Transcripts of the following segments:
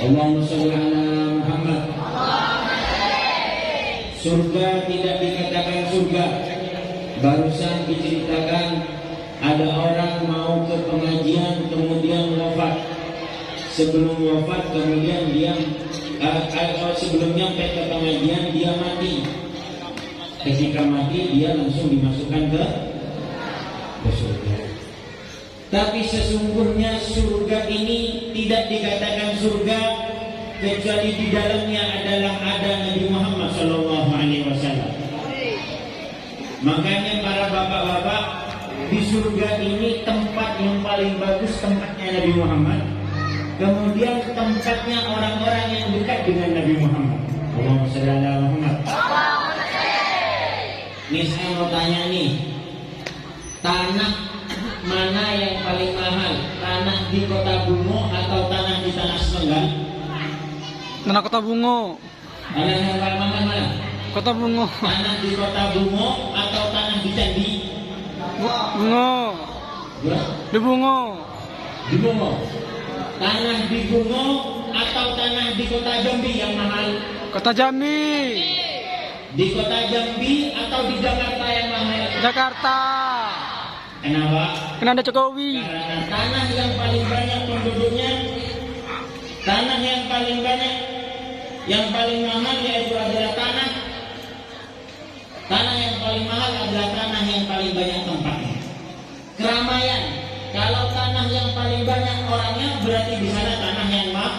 Allahumma sholli ala Muhammad. Surga tidak dikatakan surga. Barusan diceritakan ada orang mau ke pengajian kemudian wafat. Sebelum wafat kemudian dia sebelum nyampe ke pengajian dia mati. Ketika mati dia langsung dimasukkan ke surga. Tapi sesungguhnya surga ini tidak dikatakan surga kecuali di dalamnya adalah ada Nabi Muhammad SAW. Makanya para bapak-bapak, di surga ini tempat yang paling bagus tempatnya Nabi Muhammad. Kemudian tempatnya orang-orang yang dekat dengan Nabi Muhammad. Allahumma sholli ala Muhammad. Nih saya mau tanya nih, tanah mana yang paling mahal? Tanah di Kota Bungo atau tanah di Tanah Semenggal? Tanah Kota Bungo. Tanah yang paling mahal mana? Kota Bungo. Tanah di Kota Bungo atau tanah di Candi? Bungo. Ya? Di Bungo. Di Bungo. Tanah di Bungo atau tanah di Kota Jambi yang mahal? Kota Jambi. Di Kota Jambi atau di Jakarta yang mahal? Jakarta. Kenapa? Karena ada Jokowi. Karena tanah yang paling banyak penduduknya, tanah yang paling banyak, yang paling mahal yaitu adalah tanah yang paling mahal adalah tanah yang paling banyak tempatnya. Keramaian. Kalau tanah yang paling banyak orangnya berarti di sana tanah yang mahal.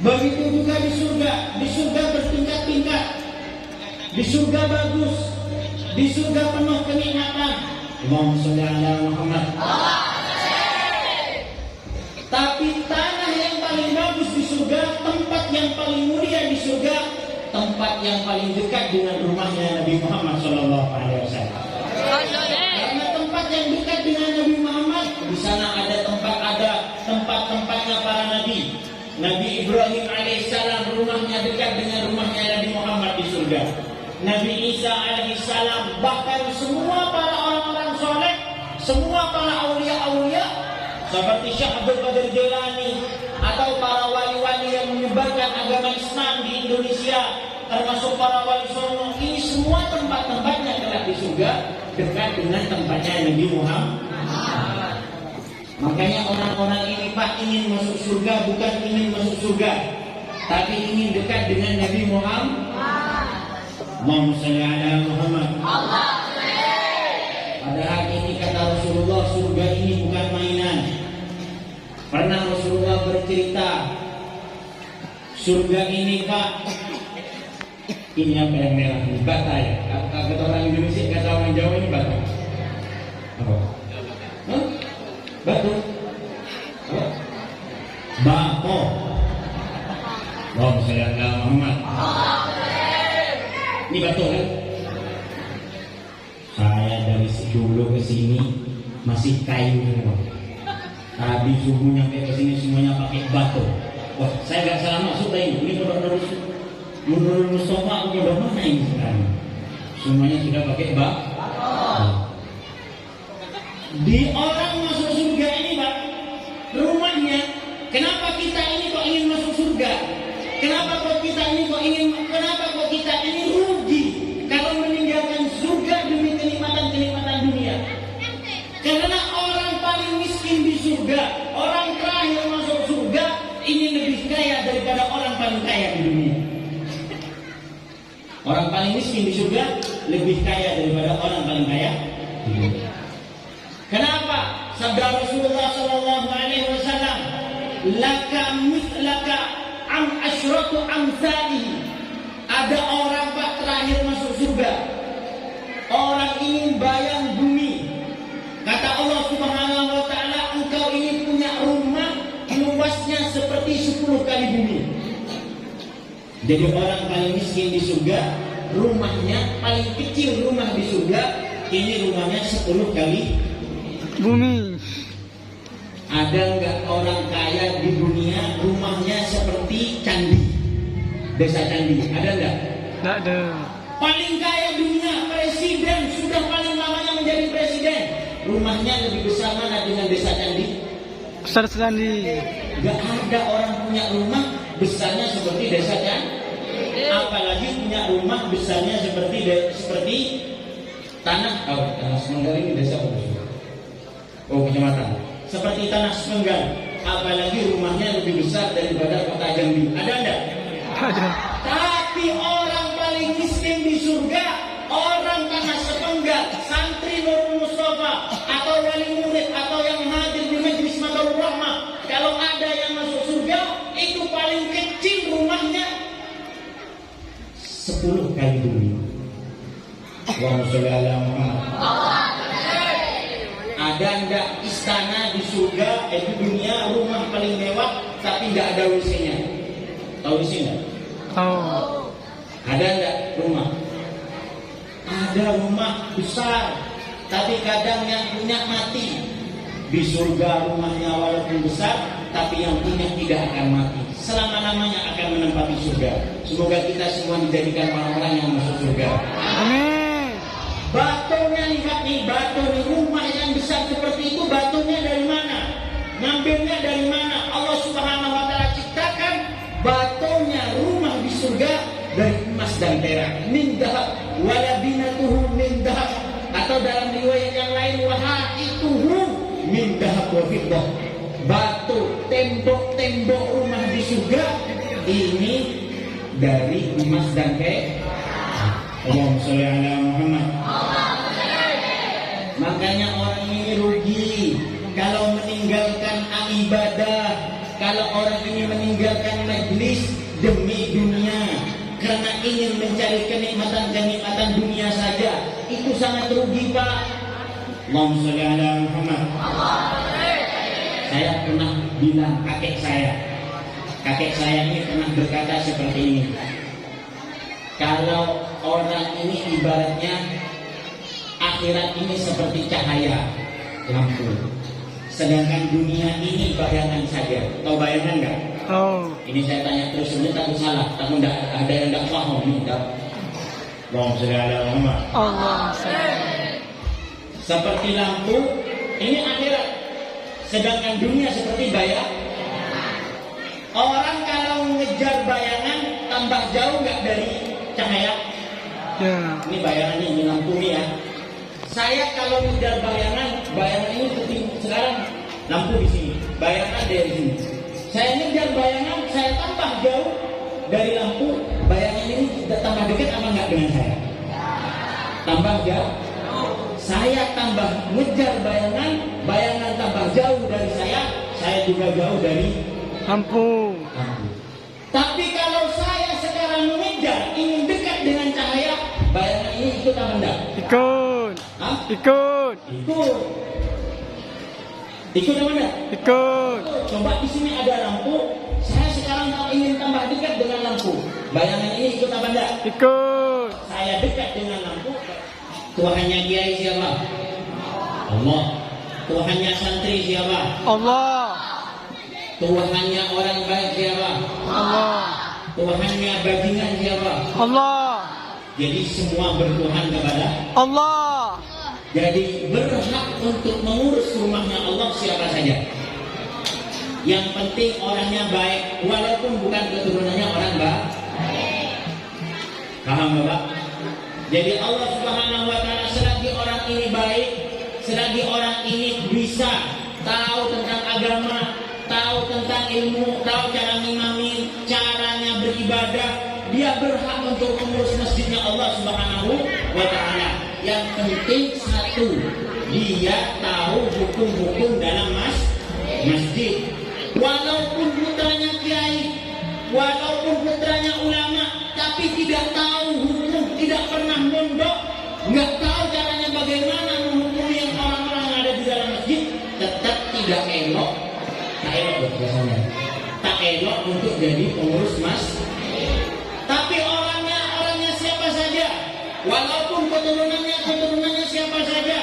Begitu juga di surga. Di surga bertingkat-tingkat. Di surga bagus. Di surga penuh kenikmatan. Allahumma sholli ala Muhammad. Tapi tanah yang paling bagus di surga, tempat yang paling mulia di surga, tempat yang paling dekat dengan rumahnya Nabi Muhammad SAW. Karena tempat yang dekat dengan Nabi Muhammad, di sana ada tempat-tempatnya para nabi. Nabi Ibrahim alaihissalam rumahnya dekat dengan rumahnya Nabi Muhammad di surga. Nabi Isa alaihissalam, bahkan semua para orang-orang soleh, semua para aulia-aulia seperti Syekh Abdul Qadir Jailani atau para wali-wali yang menyebarkan agama Islam di Indonesia, termasuk para wali songo, ini semua tempat-tempatnya kelak di surga dekat dengan tempatnya Nabi Muhammad. Makanya orang-orang ini Pak ingin masuk surga, bukan ingin masuk surga, tapi ingin dekat dengan Nabi Muhammad. Allahumma sholli ala Muhammad. Padahal ini kata Rasulullah, surga ini bukan mainan. Pernah Rasulullah bercerita, surga ini Pak, ini apa yang merah ini? Bata ya? Kata orang Indonesia, kata orang Jawa ini bata. Apa? Hah? Batu? Apa? Bako. Allahumma sholli ala Muhammad. Ini batu kan? Saya dari dulu ke sini masih kayu semua. Tadi subuh nyampe ke sini semuanya pakai batu. Wah, saya nggak salah masuk lagi. Ini menurut Mustafa udah mana ini sekarang? Semuanya sudah pakai batu. Di orang masuk surga ini Pak, rumahnya. Kenapa kita ini kok ingin masuk surga? Kenapa kok kita ini rugi kalau meninggalkan surga demi kenikmatan dunia? Karena orang paling miskin di surga, orang terakhir masuk surga, ini lebih kaya daripada orang paling kaya di dunia. Orang paling miskin di surga lebih kaya daripada orang paling kaya di dunia. Kenapa? Sabda Rasulullah SAW, laka mithlaka am asyratu amsali. Ada orang Pak terakhir masuk surga, orang ini bayang bumi. Kata Allah Subhanahu wa ta'ala, engkau ini punya rumah luasnya seperti 10 kali bumi. Jadi orang paling miskin di surga, rumahnya paling kecil rumah di surga, ini rumahnya 10 kali Bumi. Ada nggak orang kaya di dunia rumahnya seperti candi, desa candi? Ada nggak? Nggak ada. Paling kaya dunia, presiden sudah paling lamanya menjadi presiden, rumahnya lebih besar mana dengan desa candi? Besar sekali. Gak ada orang punya rumah besarnya seperti desa kan? Apalagi punya rumah besarnya seperti tanah. Tanah Semenggal ini desa apa? Kecamatan. Seperti tanah Semenggal. Apalagi rumahnya lebih besar daripada kota Jambi. Ada enggak? Ada. Tapi orang paling miskin di surga, orang tanah Semenggal, santri Nurul Mustafa, atau wali murid, atau yang hadir di Majelis Madarul Rahmah. Kalau ada yang masuk surga, itu paling kecil rumahnya 10 kali bumi. Allahumma sholli ala Muhammad. Ada enggak istana di surga, di dunia, rumah paling mewah, tapi enggak ada WC-nya? Tahu WC enggak? Oh. Ada enggak rumah? Ada rumah besar, tapi kadang yang punya mati. Di surga rumahnya walaupun besar, tapi yang punya tidak akan mati. Selama-lamanya akan menempati surga. Semoga kita semua dijadikan orang-orang yang masuk surga. Amin. Batunya, lihat nih, batu nih, rumah yang besar seperti itu, batunya dari mana? Ngambilnya dari mana? Allah Subhanahu wa Ta'ala ciptakan batunya rumah di surga dari emas dan perak. Min dahab wala binatuhu min dahab, atau dalam riwayat yang lain wahaituhu min dahab wa fiddah. Batu tembok-tembok rumah di surga ini dari emas dan perak. Allahumma sholli ala Muhammad. Makanya orang ini rugi kalau meninggalkan ibadah, kalau orang ini meninggalkan majlis demi dunia karena ingin mencari kenikmatan dunia saja, itu sangat rugi, Pak. Allahumma sholli ala Muhammad. Saya pernah bilang kakek saya ini pernah berkata seperti ini. Kalau orang ini ibaratnya akhirat ini seperti cahaya lampu, sedangkan dunia ini bayangan saja. Tahu bayangan enggak? Oh. Ini saya tanya terus, sebenarnya takut salah, takut ada yang enggak paham nih. Allahumma sholli ala Muhammad. Allah. Seperti lampu, ini akhirat. Sedangkan dunia seperti bayangan. Orang kalau mengejar bayangan tambah jauh nggak dari cahaya? Ya. Ini bayangannya, ini lampu nih ya. Saya kalau mengejar bayangan ini seperti sekarang lampu di sini, bayangan dari sini. Saya ngejar bayangan, saya tambah jauh dari lampu, bayangan ini sudah tambah dekat apa nggak dengan saya? Tambah jauh. Saya tambah ngejar bayangan tambah jauh dari saya juga jauh dari Lampu. lampu. Tapi kalau saya sekarang mengejar, ingin dekat dengan cahaya, bayangan ini ikut apa enggak? Ikut. Hah? Ikut. Ikut apa enggak? Ikut. Coba di sini ada lampu, saya sekarang ingin tambah dekat dengan lampu, bayangan ini ikut apa enggak? Ikut. Saya dekat dengan lampu. Tuhannya kiai siapa? Allah. Tuhannya santri siapa? Allah. Tuhannya orang baik siapa? Allah. Tuhannya bajingan siapa? Allah. Jadi semua bertuhan kepada Allah. Jadi berhak untuk mengurus rumahnya Allah siapa saja. Yang penting orangnya baik, walaupun bukan keturunannya orang baik. Paham Bapak? Jadi Allah Subhanahu wa Ta'ala, selagi orang ini baik, selagi orang ini bisa tahu tentang agama, tahu tentang ilmu, tahu cara ngimamin, caranya beribadah, dia berhak untuk mengurus masjidnya Allah Subhanahu wa Ta'ala. Yang penting satu, dia tahu hukum-hukum dalam masjid. Walaupun putranya kiai, walaupun putranya ulama, tapi tidak tahu hukum, tidak pernah mondok, nggak tahu caranya bagaimana menghukumi yang orang-orang yang ada di dalam masjid, tetap tidak elok. Tak elok biasanya. Tak elok untuk jadi pengurus masjid. Tapi orangnya siapa saja, walaupun keturunannya siapa saja,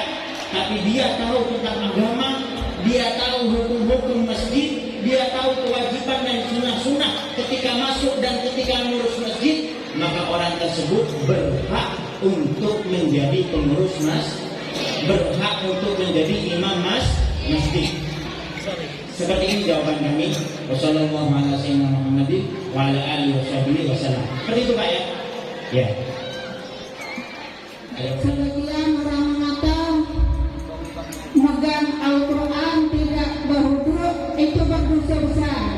tapi dia tahu tentang agama, dia tahu hukum-hukum masjid, dia tahu kewajiban dan sunnah-sunnah ketika masuk dan ketika mengurus masjid, maka orang tersebut berhak untuk menjadi pengurus masjid, berhak untuk menjadi imam masjid. Seperti ini jawaban kami. Wassalamualaikum warahmatullahi wabarakatuh. Seperti itu Pak ya? Ya. Sebagian orang mengatakan megang Al-Quran tidak berwudu itu berdosa besar.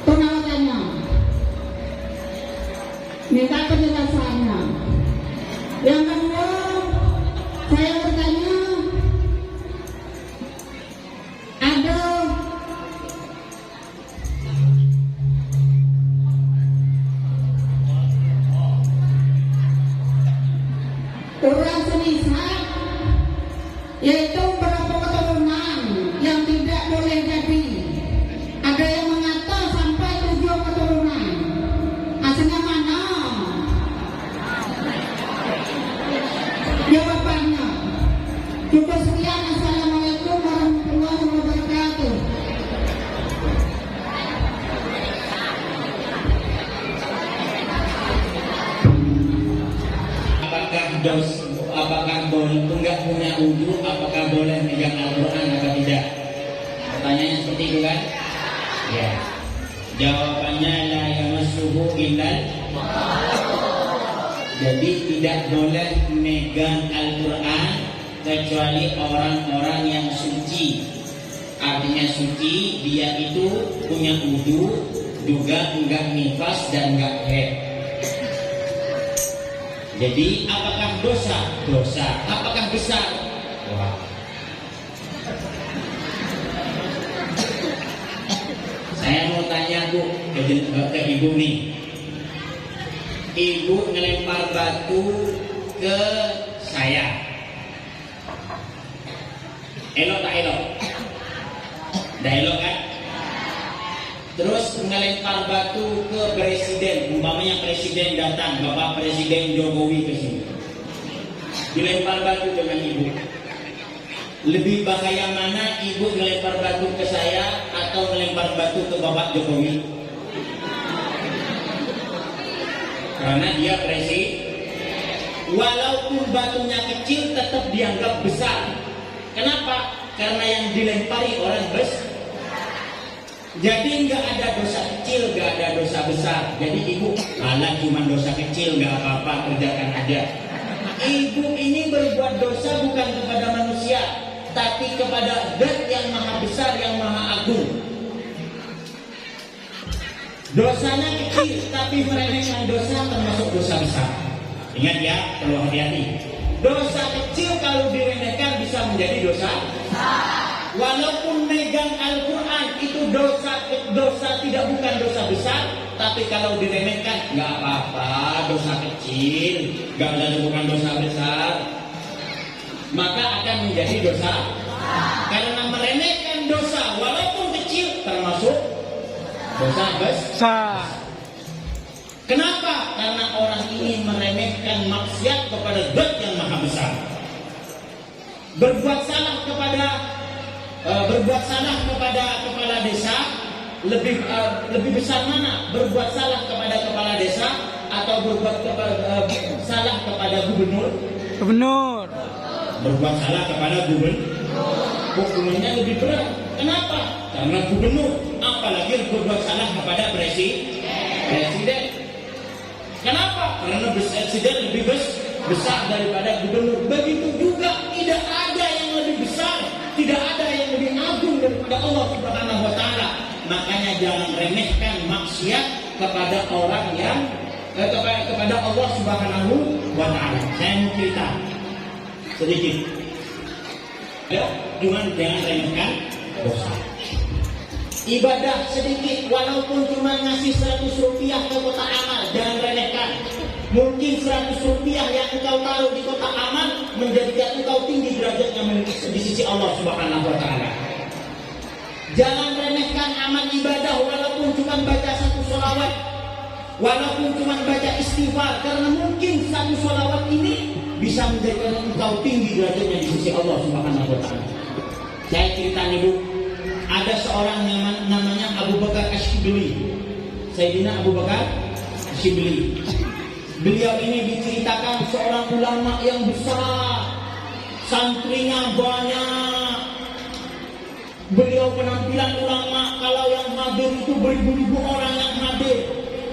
Penawarannya, minta penjelasannya. Yang kedua, saya bertanya, ada orang semisal, yaitu beberapa keturunan yang tidak boleh jadi. Ada yang mengatakan sampai 7 keturunan. Hasilnya mana? Jawabannya. Cukup sekian. Assalamualaikum warahmatullahi wabarakatuh. Apakah boleh enggak punya wudu, apakah boleh megang Al-Quran atau tidak? Pertanyaannya seperti itu kan? Ya. Jawabannya la yamassuhu illal. Jadi tidak boleh megang Al-Quran kecuali orang-orang yang suci. Artinya suci, dia itu punya wudu, juga enggak nifas dan enggak haid. Jadi apakah dosa? Dosa. Apakah besar? Wah. Saya mau tanya Bu ke Ibu nih. Ibu ngelempar batu ke saya. Elok tak elok? Dah elok kan? Terus ngelempar batu ke presiden, umpamanya presiden datang, Bapak Presiden Jokowi ke sini. Dilempar batu dengan ibu. Lebih bahaya mana ibu ngelempar batu ke saya atau ngelempar batu ke Bapak Jokowi? Karena dia presiden. Walaupun batunya kecil tetap dianggap besar. Kenapa? Karena yang dilempari orang besar. Jadi nggak ada dosa kecil, nggak ada dosa besar. Jadi ibu, malah cuma dosa kecil, nggak apa-apa, kerjakan aja. Ibu ini berbuat dosa bukan kepada manusia, tapi kepada Zat yang maha besar, yang maha agung. Dosanya kecil, tapi meremehkan dosa termasuk dosa besar. Ingat ya, perlu hati-hati. Dosa kecil kalau diremehkan bisa menjadi dosa. Walaupun megang Al-Quran itu dosa tidak bukan dosa besar, tapi kalau diremehkan nggak apa-apa, dosa kecil, nggak ada bukan dosa besar, maka akan menjadi dosa. Karena meremehkan dosa walaupun kecil termasuk dosa besar. Kenapa? Karena orang ini meremehkan maksiat kepada Zat yang maha besar. Berbuat salah kepada kepala desa lebih besar mana? Berbuat salah kepada kepala desa atau berbuat salah kepada gubernur? Gubernur. Berbuat salah kepada gubernur, hukumannya lebih berat. Kenapa? Karena gubernur, apalagi berbuat salah kepada presiden. Kenapa? Karena presiden lebih besar daripada gubernur. Begitu juga tidak ada yang lebih besar, tidak ada yang lebih agung daripada Allah Subhanahu wa taala. Makanya jangan remehkan maksiat kepada orang yang kepada Allah Subhanahu wa taala. Saya mau cerita sedikit. Ya, jangan remehkan dosa. Ibadah sedikit, walaupun cuma ngasih 100 rupiah ke kotak amal, jangan remehkan. Mungkin 100 rupiah yang engkau taruh di kotak amal menjadikan engkau tinggi derajatnya di sisi Allah Subhanahu wa taala. Jangan remehkan amal ibadah walaupun cuma baca 1 sholawat, walaupun cuma baca istighfar, karena mungkin 1 sholawat ini bisa menjadikan engkau tinggi derajatnya di sisi Allah Subhanahu wa taala. Saya cerita nih Bu, ada seorang namanya Abu Bakar Asyibli, Sayyidina Abu Bakar Asyibli. Beliau ini diceritakan seorang ulama yang besar, santrinya banyak, Beliau penampilan ulama, kalau yang hadir itu beribu-ribu orang yang hadir.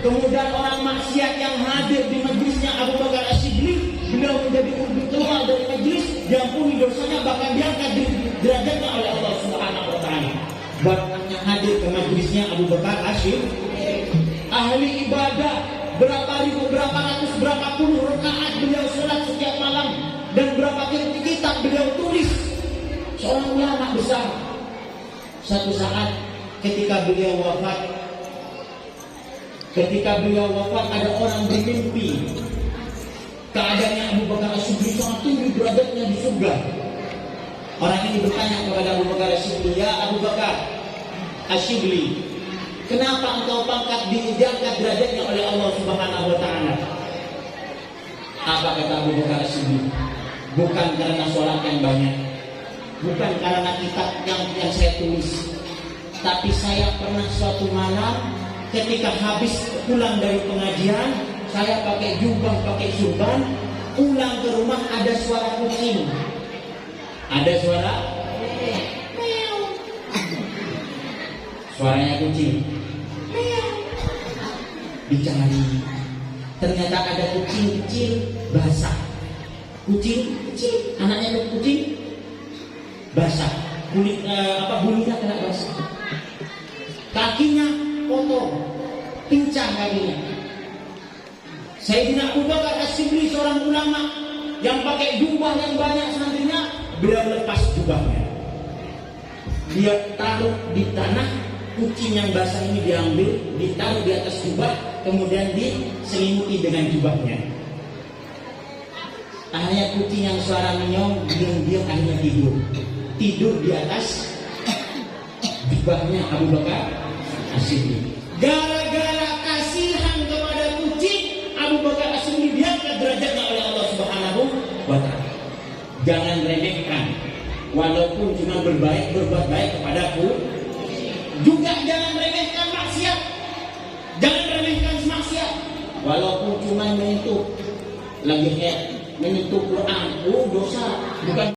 Kemudian orang maksiat yang hadir di majlisnya Abu Bakar As-Siddiq, beliau menjadi keluar dari majlis, diampuni dosanya, bahkan diangkat derajatnya oleh Allah Subhanahu wa taala. Barangnya hadir ke majlisnya Abu Bakar As-Siddiq, ahli ibadah, berapa ribu, berapa ratus, berapa puluh rakaat beliau sholat setiap malam, dan berapa kitab beliau tulis. Seorang ulama besar. Satu saat ketika beliau wafat, ada orang bermimpi keadaannya Abu Bakar As-Siddiq sangat tinggi derajatnya di surga. Orang ini bertanya kepada Abu Bakar As-Siddiq, "Ya Abu Bakar As-Siddiq, kenapa engkau diangkat derajatnya oleh Allah Subhanahu wa taala?" Apa kata Abu Bakar As-Siddiq? "Bukan karena sholat yang banyak, bukan karena kitab yang saya tulis, tapi saya pernah suatu malam ketika habis pulang dari pengajian, saya pakai jubah, pakai surban, pulang ke rumah ada suara kucing. Ada suara meow. Suaranya kucing. Meow. Dicari. Ternyata ada kucing kecil basah. Kucing kecil, anaknya kucing basah. Kulit bulunya kena basah. Kakinya kotor, pincang kakinya. Sayyidina Abu Bakar As-Siddiq seorang ulama yang pakai jubah yang banyak santrinya, beliau lepas jubahnya. Dia taruh di tanah, kucing yang basah ini diambil, ditaruh di atas jubah, kemudian diselimuti dengan jubahnya. Akhirnya kucing yang suara menyong diam-diam akhirnya tidur di atas jubahnya Abu Bakar As-Siddiq. Gara-gara kasihan kepada kucing, Abu Bakar As-Siddiq diangkat derajatnya oleh Allah Subhanahu wa taala. Jangan remehkan, walaupun cuma berbuat baik kepadaku. Juga jangan remehkan maksiat. Jangan remehkan maksiat, walaupun cuma menyentuh Quran, dosa bukan